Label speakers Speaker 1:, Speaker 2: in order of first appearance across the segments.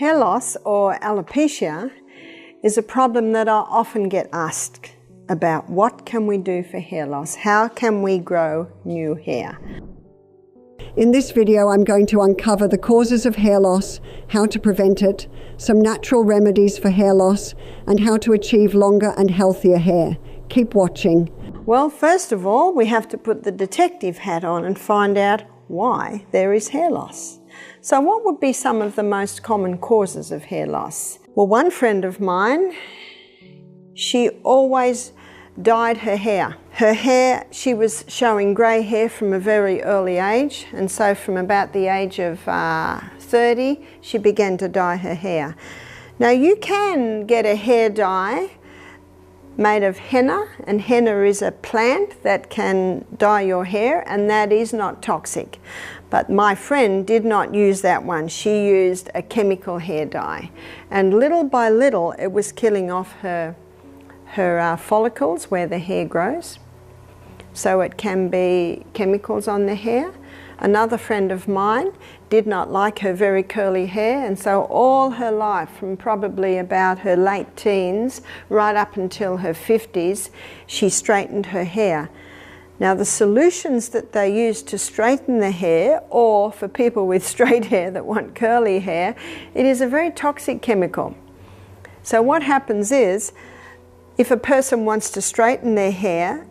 Speaker 1: Hair loss, or alopecia, is a problem that I often get asked about. What can we do for hair loss? How can we grow new hair?
Speaker 2: In this video, I'm going to uncover the causes of hair loss, how to prevent it, some natural remedies for hair loss, and how to achieve longer and healthier hair. Keep watching.
Speaker 1: Well, first of all, we have to put the detective hat on and find out why there is hair loss. So what would be some of the most common causes of hair loss? Well, one friend of mine, she always dyed her hair. Her hair, she was showing grey hair from a very early age, and so from about the age of 30, she began to dye her hair. Now you can get a hair dye made of henna, and henna is a plant that can dye your hair, and that is not toxic. But my friend did not use that one. She used a chemical hair dye, and little by little it was killing off her follicles where the hair grows. So it can be chemicals on the hair. Another friend of mine did not like her very curly hair, and so all her life, from probably about her late teens right up until her 50s, she straightened her hair. Now the solutions that they use to straighten the hair, or for people with straight hair that want curly hair, it is a very toxic chemical. So what happens is, if a person wants to straighten their hair,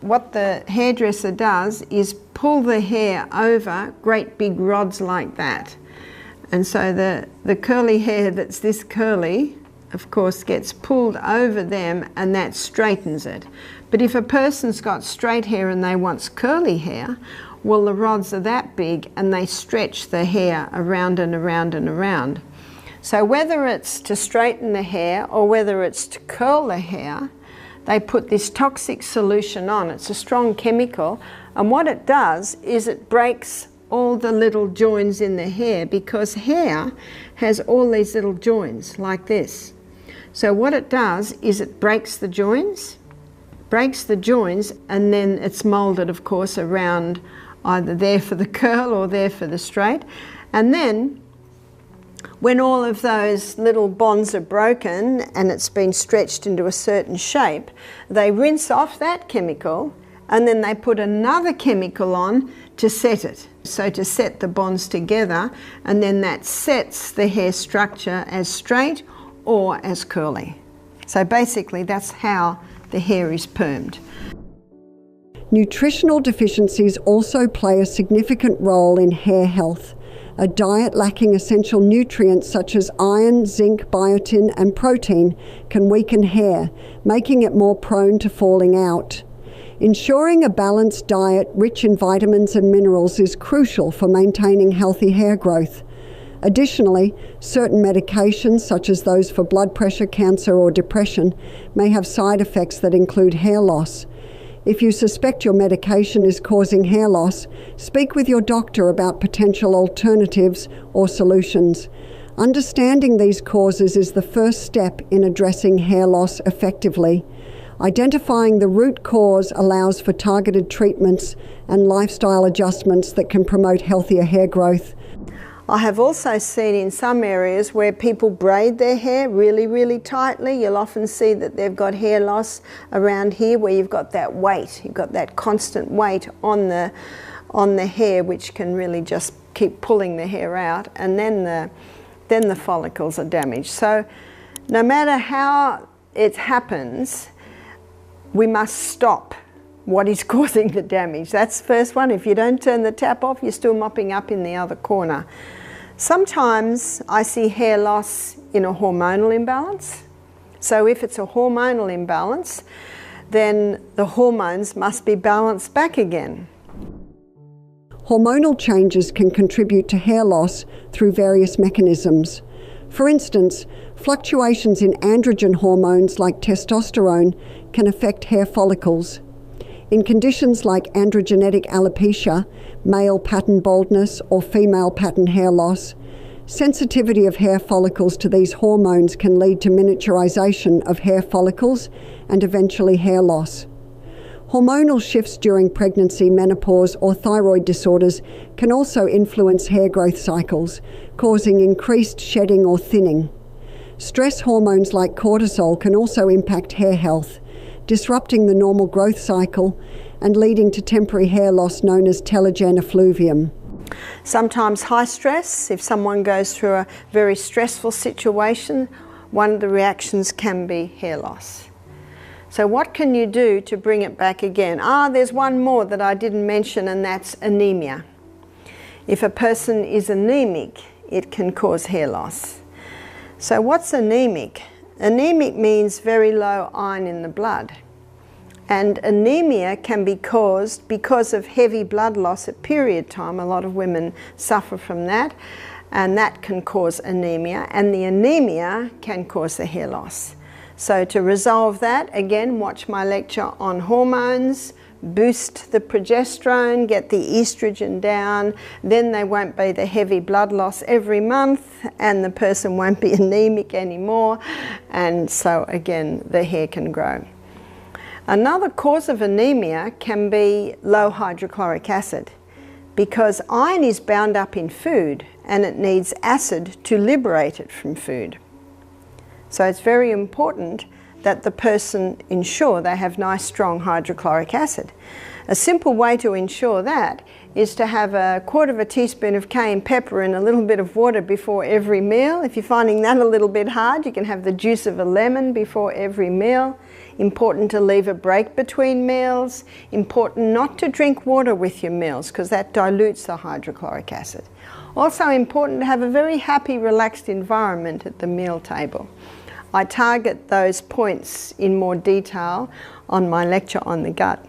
Speaker 1: what the hairdresser does is pull the hair over great big rods like that. And so the curly hair that's this curly, of course, gets pulled over them, and that straightens it. But if a person's got straight hair and they want curly hair, well, the rods are that big and they stretch the hair around and around and around. So whether it's to straighten the hair or whether it's to curl the hair, they put this toxic solution on. It's a strong chemical, and what it does is it breaks all the little joints in the hair, because hair has all these little joints like this. So what it does is it breaks the joints, and then it's molded, of course, around either there for the curl or there for the straight. And then when all of those little bonds are broken and it's been stretched into a certain shape, they rinse off that chemical, and then they put another chemical on to set it. So to set the bonds together, and then that sets the hair structure as straight or as curly. So basically that's how the hair is permed.
Speaker 2: Nutritional deficiencies also play a significant role in hair health. A diet lacking essential nutrients such as iron, zinc, biotin, and protein can weaken hair, making it more prone to falling out. Ensuring a balanced diet rich in vitamins and minerals is crucial for maintaining healthy hair growth. Additionally, certain medications, such as those for blood pressure, cancer, or depression, may have side effects that include hair loss. If you suspect your medication is causing hair loss, speak with your doctor about potential alternatives or solutions. Understanding these causes is the first step in addressing hair loss effectively. Identifying the root cause allows for targeted treatments and lifestyle adjustments that can promote healthier hair growth.
Speaker 1: I have also seen in some areas where people braid their hair really, really tightly. You'll often see that they've got hair loss around here, where you've got that weight, you've got that constant weight on the hair, which can really just keep pulling the hair out, and then the follicles are damaged. So no matter how it happens, we must stop what is causing the damage. That's the first one. If you don't turn the tap off, you're still mopping up in the other corner. Sometimes I see hair loss in a hormonal imbalance. So if it's a hormonal imbalance, then the hormones must be balanced back again.
Speaker 2: Hormonal changes can contribute to hair loss through various mechanisms. For instance, fluctuations in androgen hormones like testosterone can affect hair follicles. In conditions like androgenetic alopecia, male pattern baldness, or female pattern hair loss, sensitivity of hair follicles to these hormones can lead to miniaturization of hair follicles and eventually hair loss. Hormonal shifts during pregnancy, menopause, or thyroid disorders can also influence hair growth cycles, causing increased shedding or thinning. Stress hormones like cortisol can also impact hair health, disrupting the normal growth cycle and leading to temporary hair loss known as telogen effluvium.
Speaker 1: Sometimes high stress, if someone goes through a very stressful situation, one of the reactions can be hair loss. So what can you do to bring it back again? There's one more that I didn't mention, and that's anemia. If a person is anemic, it can cause hair loss. So what's anemic? Anemic means very low iron in the blood. And anemia can be caused because of heavy blood loss at period time. A lot of women suffer from that, and that can cause anemia, and the anemia can cause the hair loss. So to resolve that, again, watch my lecture on hormones, boost the progesterone, get the estrogen down, then there won't be the heavy blood loss every month, and the person won't be anemic anymore, and so again the hair can grow. Another cause of anemia can be low hydrochloric acid, because iron is bound up in food and it needs acid to liberate it from food. So it's very important that the person ensure they have nice strong hydrochloric acid. A simple way to ensure that is to have 1/4 teaspoon of cayenne pepper in a little bit of water before every meal. If you're finding that a little bit hard, you can have the juice of a lemon before every meal. Important to leave a break between meals. Important not to drink water with your meals, because that dilutes the hydrochloric acid. Also important to have a very happy, relaxed environment at the meal table. I target those points in more detail on my lecture on the gut.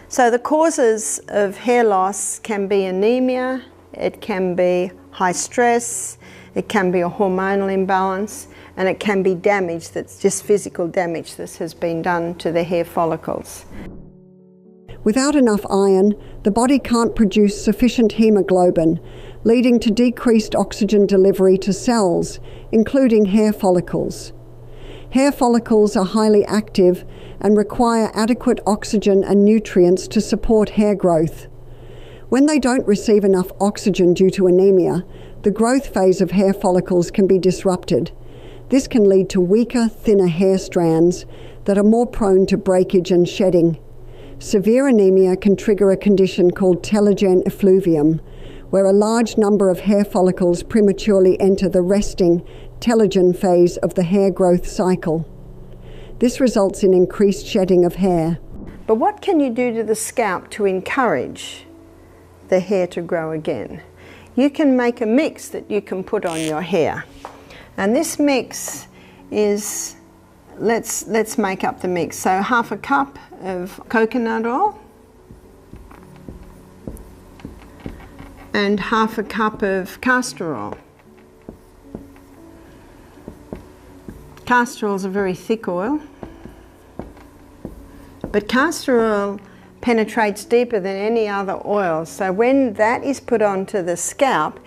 Speaker 1: So the causes of hair loss can be anemia, it can be high stress, it can be a hormonal imbalance, and it can be damage that's just physical damage that has been done to the hair follicles.
Speaker 2: Without enough iron, the body can't produce sufficient hemoglobin, leading to decreased oxygen delivery to cells, including hair follicles. Hair follicles are highly active and require adequate oxygen and nutrients to support hair growth. When they don't receive enough oxygen due to anemia, the growth phase of hair follicles can be disrupted. This can lead to weaker, thinner hair strands that are more prone to breakage and shedding. Severe anemia can trigger a condition called telogen effluvium, where a large number of hair follicles prematurely enter the resting telogen phase of the hair growth cycle. This results in increased shedding of hair.
Speaker 1: But what can you do to the scalp to encourage the hair to grow again? You can make a mix that you can put on your hair. And this mix is, let's make up the mix. So 1/2 cup of coconut oil and 1/2 cup of castor oil. Castor oil is a very thick oil, but castor oil penetrates deeper than any other oil. So when that is put onto the scalp,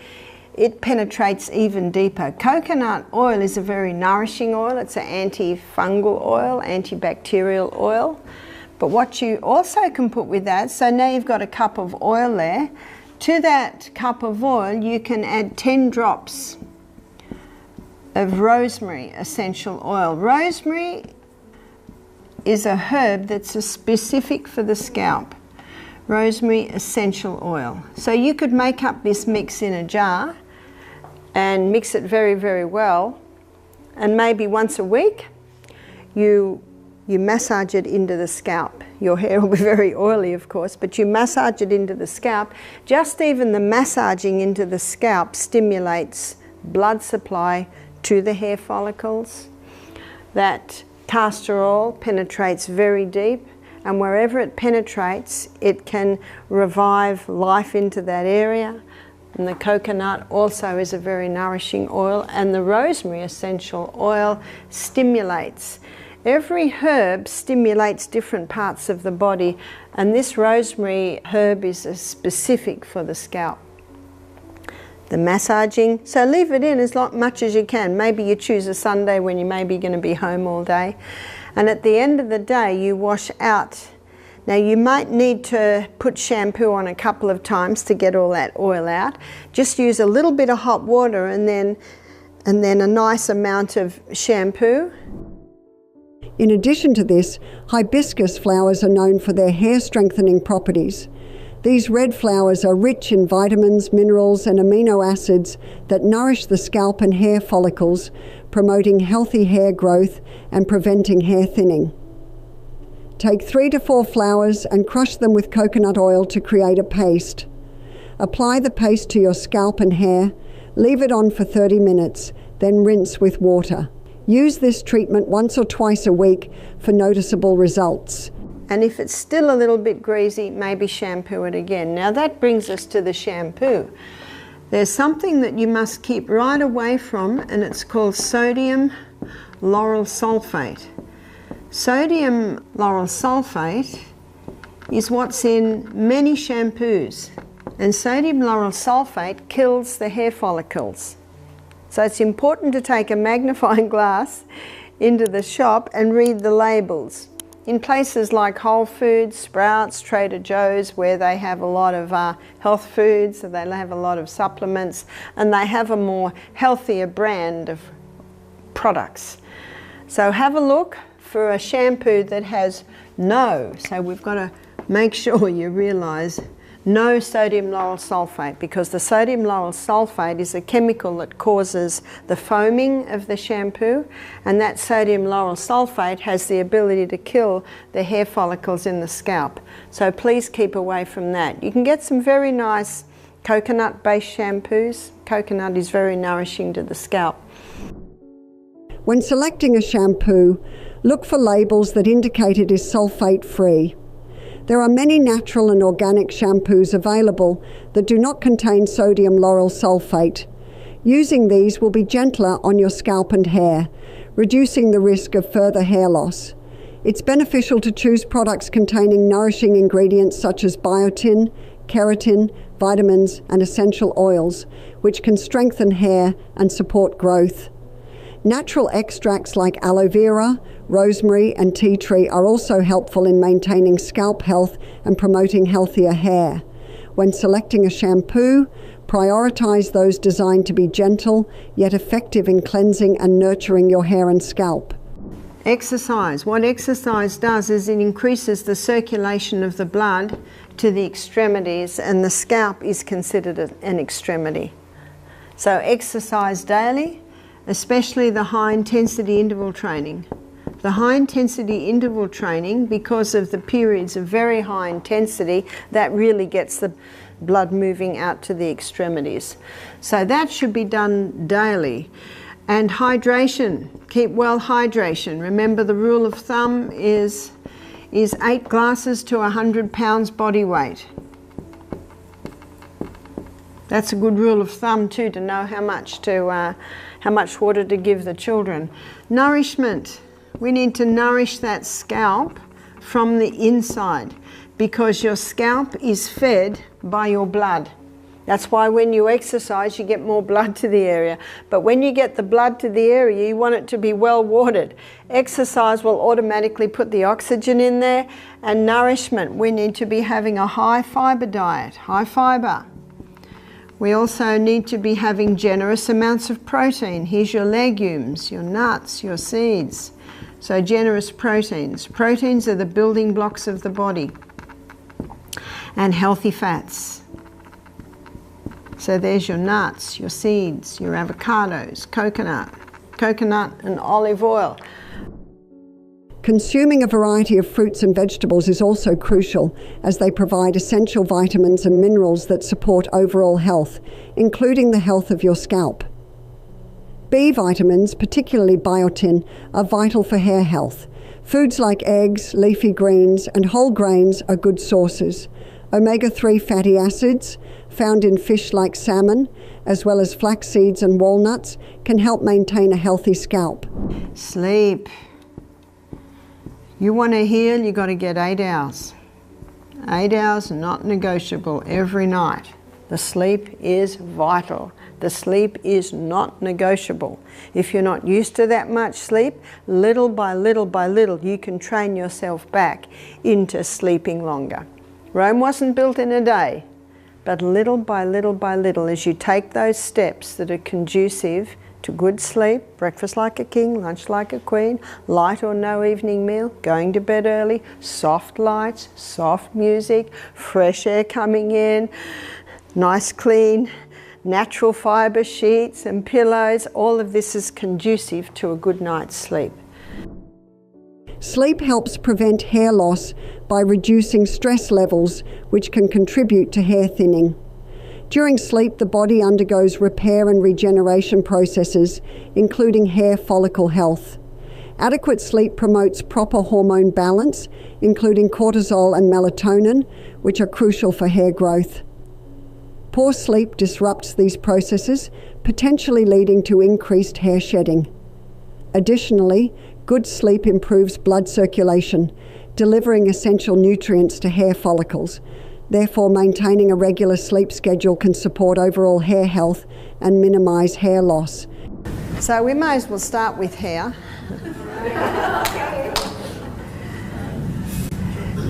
Speaker 1: it penetrates even deeper. Coconut oil is a very nourishing oil. It's an antifungal oil, antibacterial oil. But what you also can put with that, so now you've got a cup of oil there. To that cup of oil, you can add 10 drops of rosemary essential oil. Rosemary is a herb that's specific for the scalp. Rosemary essential oil. So you could make up this mix in a jar and mix it very, very well, and maybe once a week you massage it into the scalp. Your hair will be very oily, of course, but you massage it into the scalp. Just even the massaging into the scalp stimulates blood supply to the hair follicles. That castor oil penetrates very deep, and wherever it penetrates, it can revive life into that area. And the coconut also is a very nourishing oil, and the rosemary essential oil stimulates. Every herb stimulates different parts of the body, and this rosemary herb is specific for the scalp. The massaging, so leave it in as much as you can. Maybe you choose a Sunday when you may be going to be home all day, and at the end of the day you wash out Now you might need to put shampoo on a couple of times to get all that oil out. Just use a little bit of hot water and then a nice amount of shampoo.
Speaker 2: In addition to this, hibiscus flowers are known for their hair strengthening properties. These red flowers are rich in vitamins, minerals, and amino acids that nourish the scalp and hair follicles, promoting healthy hair growth and preventing hair thinning. Take 3 to 4 flowers and crush them with coconut oil to create a paste. Apply the paste to your scalp and hair, leave it on for 30 minutes, then rinse with water. Use this treatment once or twice a week for noticeable results.
Speaker 1: And if it's still a little bit greasy, maybe shampoo it again. Now that brings us to the shampoo. There's something that you must keep right away from, and it's called sodium lauryl sulfate. Sodium lauryl sulfate is what's in many shampoos, and sodium lauryl sulfate kills the hair follicles. So it's important to take a magnifying glass into the shop and read the labels. In places like Whole Foods, Sprouts, Trader Joe's, where they have a lot of health foods, so they have a lot of supplements, and they have a more healthier brand of products. So have a look for a shampoo that has no, so we've got to make sure you realise no sodium lauryl sulfate, because the sodium lauryl sulfate is a chemical that causes the foaming of the shampoo, and that sodium lauryl sulfate has the ability to kill the hair follicles in the scalp. So please keep away from that. You can get some very nice coconut-based shampoos. Coconut is very nourishing to the scalp.
Speaker 2: When selecting a shampoo, look for labels that indicate it is sulfate-free. There are many natural and organic shampoos available that do not contain sodium lauryl sulfate. Using these will be gentler on your scalp and hair, reducing the risk of further hair loss. It's beneficial to choose products containing nourishing ingredients such as biotin, keratin, vitamins, and essential oils, which can strengthen hair and support growth. Natural extracts like aloe vera, rosemary, and tea tree are also helpful in maintaining scalp health and promoting healthier hair. When selecting a shampoo, prioritize those designed to be gentle yet effective in cleansing and nurturing your hair and scalp.
Speaker 1: Exercise. What exercise does is it increases the circulation of the blood to the extremities, and the scalp is considered an extremity. So exercise daily, especially the high-intensity interval training. The high-intensity interval training, because of the periods of very high intensity, that really gets the blood moving out to the extremities. So that should be done daily. And hydration. Keep well hydration. Remember, the rule of thumb is 8 glasses to 100 pounds body weight. That's a good rule of thumb too, to know how much water to give the children. Nourishment. We need to nourish that scalp from the inside, because your scalp is fed by your blood. That's why when you exercise, you get more blood to the area. But when you get the blood to the area, you want it to be well watered. Exercise will automatically put the oxygen in there. And nourishment, we need to be having a high fibre diet, high fibre. We also need to be having generous amounts of protein. Here's your legumes, your nuts, your seeds. So generous proteins. Proteins are the building blocks of the body. And healthy fats. So there's your nuts, your seeds, your avocados, coconut and olive oil.
Speaker 2: Consuming a variety of fruits and vegetables is also crucial, as they provide essential vitamins and minerals that support overall health, including the health of your scalp. B vitamins, particularly biotin, are vital for hair health. Foods like eggs, leafy greens, and whole grains are good sources. Omega-3 fatty acids, found in fish like salmon, as well as flax seeds and walnuts, can help maintain a healthy scalp.
Speaker 1: Sleep. You want to heal, you got to get 8 hours. 8 hours, not negotiable, every night. The sleep is vital The sleep is not negotiable. If you're not used to that much sleep, little by little by little, you can train yourself back into sleeping longer. Rome wasn't built in a day, but little by little by little, as you take those steps that are conducive to good sleep, breakfast like a king, lunch like a queen, light or no evening meal, going to bed early, soft lights, soft music, fresh air coming in, nice clean, natural fibre sheets and pillows, all of this is conducive to a good night's sleep.
Speaker 2: Sleep helps prevent hair loss by reducing stress levels, which can contribute to hair thinning. During sleep, the body undergoes repair and regeneration processes, including hair follicle health. Adequate sleep promotes proper hormone balance, including cortisol and melatonin, which are crucial for hair growth. Poor sleep disrupts these processes, potentially leading to increased hair shedding. Additionally, good sleep improves blood circulation, delivering essential nutrients to hair follicles. Therefore, maintaining a regular sleep schedule can support overall hair health and minimize hair loss.
Speaker 1: So we may as well start with hair.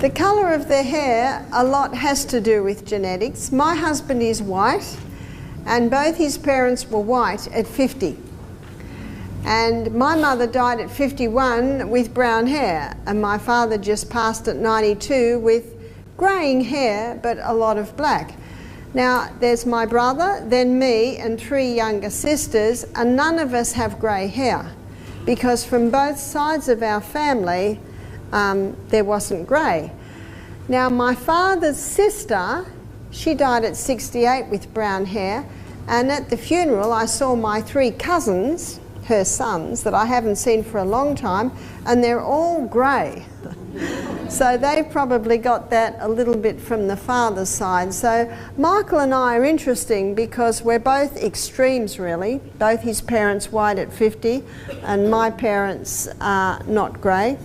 Speaker 1: The colour of their hair, a lot has to do with genetics. My husband is white, and both his parents were white at 50. And my mother died at 51 with brown hair, and my father just passed at 92 with greying hair, but a lot of black. Now, there's my brother, then me, and 3 younger sisters, and none of us have grey hair, because from both sides of our family, there wasn't grey. Now, my father's sister, she died at 68 with brown hair, and at the funeral I saw my 3 cousins, her sons, that I haven't seen for a long time, and they're all grey. So they've probably got that a little bit from the father's side. So Michael and I are interesting because we're both extremes, really. Both his parents white at 50 and my parents are not grey.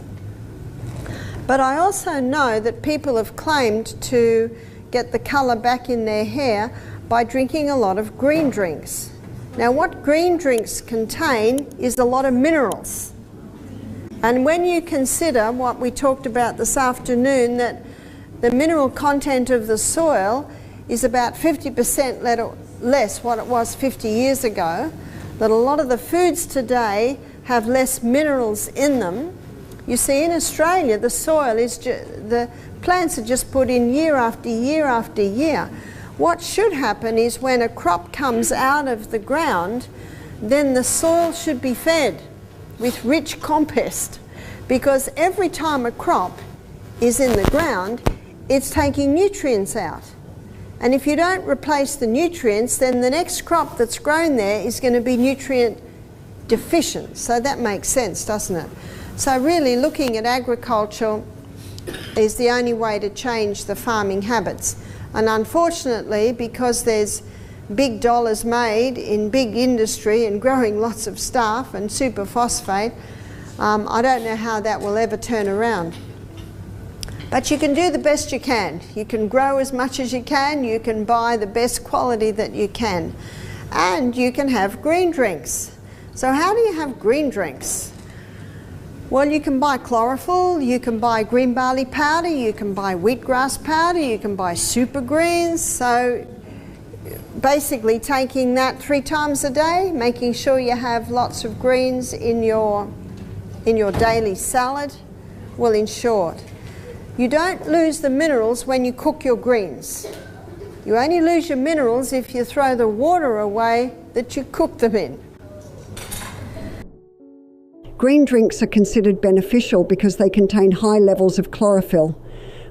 Speaker 1: But I also know that people have claimed to get the colour back in their hair by drinking a lot of green drinks. Now, what green drinks contain is a lot of minerals. And when you consider what we talked about this afternoon, that the mineral content of the soil is about 50% less what it was 50 years ago, that a lot of the foods today have less minerals in them. You see, in Australia, the soil is the plants are just put in year after year after year. What should happen is when a crop comes out of the ground, then the soil should be fed with rich compost, because every time a crop is in the ground, it's taking nutrients out. And if you don't replace the nutrients, then the next crop that's grown there is going to be nutrient deficient. So that makes sense, doesn't it? So really looking at agriculture is the only way to change the farming habits. And unfortunately, because there's big dollars made in big industry and growing lots of stuff and superphosphate, I don't know how that will ever turn around. But you can do the best you can. You can grow as much as you can, you can buy the best quality that you can, and you can have green drinks. So how do you have green drinks? Well, you can buy chlorophyll, you can buy green barley powder, you can buy wheatgrass powder, you can buy super greens. So basically taking that 3 times a day, making sure you have lots of greens in your daily salad. Well, in short, you don't lose the minerals when you cook your greens. You only lose your minerals if you throw the water away that you cook them in.
Speaker 2: Green drinks are considered beneficial because they contain high levels of chlorophyll,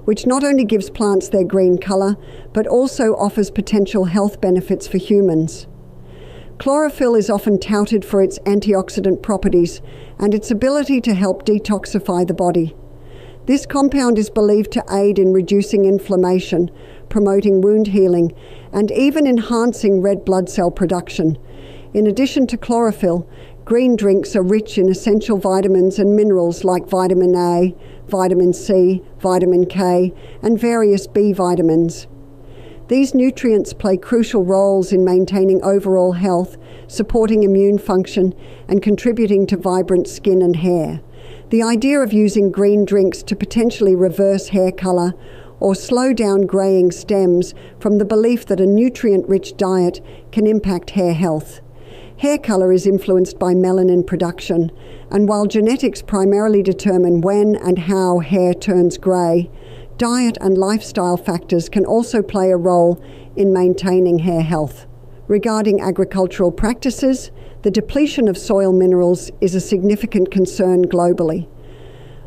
Speaker 2: which not only gives plants their green colour, but also offers potential health benefits for humans. Chlorophyll is often touted for its antioxidant properties and its ability to help detoxify the body. This compound is believed to aid in reducing inflammation, promoting wound healing, and even enhancing red blood cell production. In addition to chlorophyll, green drinks are rich in essential vitamins and minerals like vitamin A, vitamin C, vitamin K, and various B vitamins. These nutrients play crucial roles in maintaining overall health, supporting immune function, and contributing to vibrant skin and hair. The idea of using green drinks to potentially reverse hair color or slow down graying stems from the belief that a nutrient-rich diet can impact hair health. Hair color is influenced by melanin production, and while genetics primarily determine when and how hair turns gray, diet and lifestyle factors can also play a role in maintaining hair health. Regarding agricultural practices, the depletion of soil minerals is a significant concern globally.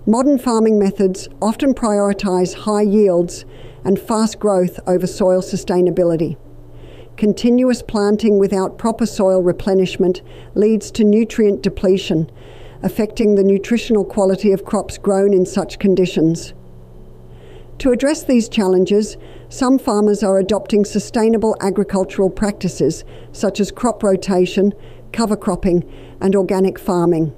Speaker 2: Modern farming methods often prioritize high yields and fast growth over soil sustainability. Continuous planting without proper soil replenishment leads to nutrient depletion, affecting the nutritional quality of crops grown in such conditions. To address these challenges, some farmers are adopting sustainable agricultural practices such as crop rotation, cover cropping, and organic farming.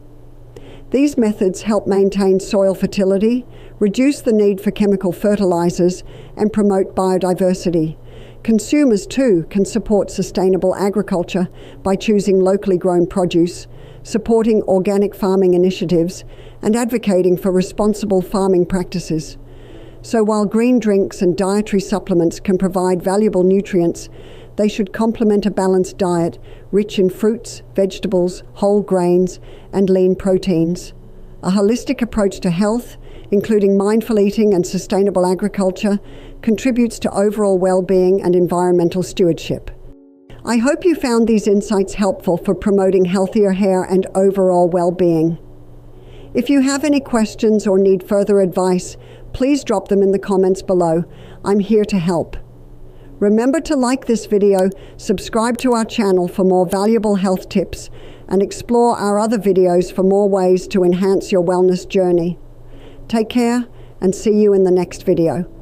Speaker 2: These methods help maintain soil fertility, reduce the need for chemical fertilizers, and promote biodiversity. Consumers, too, can support sustainable agriculture by choosing locally grown produce, supporting organic farming initiatives, and advocating for responsible farming practices. So while green drinks and dietary supplements can provide valuable nutrients, they should complement a balanced diet rich in fruits, vegetables, whole grains, and lean proteins. A holistic approach to health, including mindful eating and sustainable agriculture, contributes to overall well-being and environmental stewardship. I hope you found these insights helpful for promoting healthier hair and overall well-being. If you have any questions or need further advice, please drop them in the comments below. I'm here to help. Remember to like this video, subscribe to our channel for more valuable health tips, and explore our other videos for more ways to enhance your wellness journey. Take care and see you in the next video.